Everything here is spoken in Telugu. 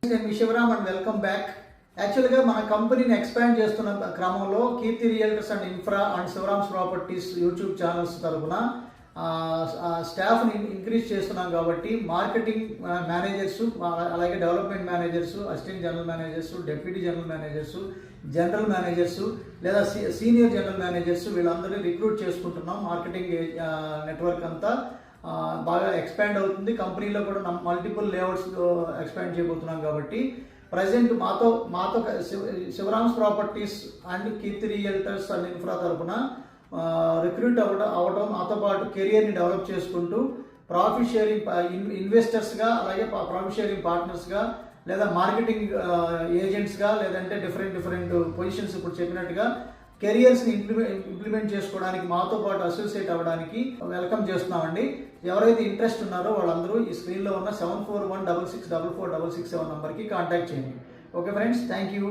నేను మీ శివరామ్ అండ్ వెల్కమ్ బ్యాక్. యాక్చువల్గా మన కంపెనీని ఎక్స్పాండ్ చేస్తున్న క్రమంలో Keerthi realtors and infra and Shivaram's properties YouTube channels తరఫున స్టాఫ్ని ఇంక్రీజ్ చేస్తున్నాం కాబట్టి మార్కెటింగ్ మేనేజర్స్, అలాగే development managers, assistant general managers, deputy general managers, general managers లేదా సీనియర్ జనరల్ మేనేజర్స్ వీళ్ళందరినీ రిక్రూట్ చేసుకుంటున్నాం. మార్కెటింగ్ నెట్వర్క్ అంతా బాగా ఎక్స్పాండ్ అవుతుంది. కంపెనీలో కూడా మల్టిపుల్ లేఅవుట్స్ ఎక్స్పాండ్ చేయబోతున్నాం కాబట్టి ప్రజెంట్ మాతో Shivaram's properties and Keerthi realtors and infra తరఫున రిక్రూట్ అవ్వడం, మాతో పాటు కెరియర్ని డెవలప్ చేసుకుంటూ ప్రాఫిట్ షేరింగ్ ఇన్వెస్టర్స్గా, అలాగే ప్రాఫిట్ షేరింగ్ పార్ట్నర్స్గా, లేదా మార్కెటింగ్ ఏజెంట్స్గా, లేదంటే డిఫరెంట్ పొజిషన్స్ ఇప్పుడు చెప్పినట్టుగా కెరియర్స్ని ఇంప్లిమెంట్ చేసుకోవడానికి మాతో పాటు అసోసియేట్ అవ్వడానికి వెల్కమ్ చేస్తున్నామండి. ఎవరైతే ఇంట్రెస్ట్ ఉన్నారో వాళ్ళందరూ ఈ స్క్రీన్లో ఉన్న 7416644667 నెంబర్కి కాంటాక్ట్ చేయండి. Okay friends, thank you.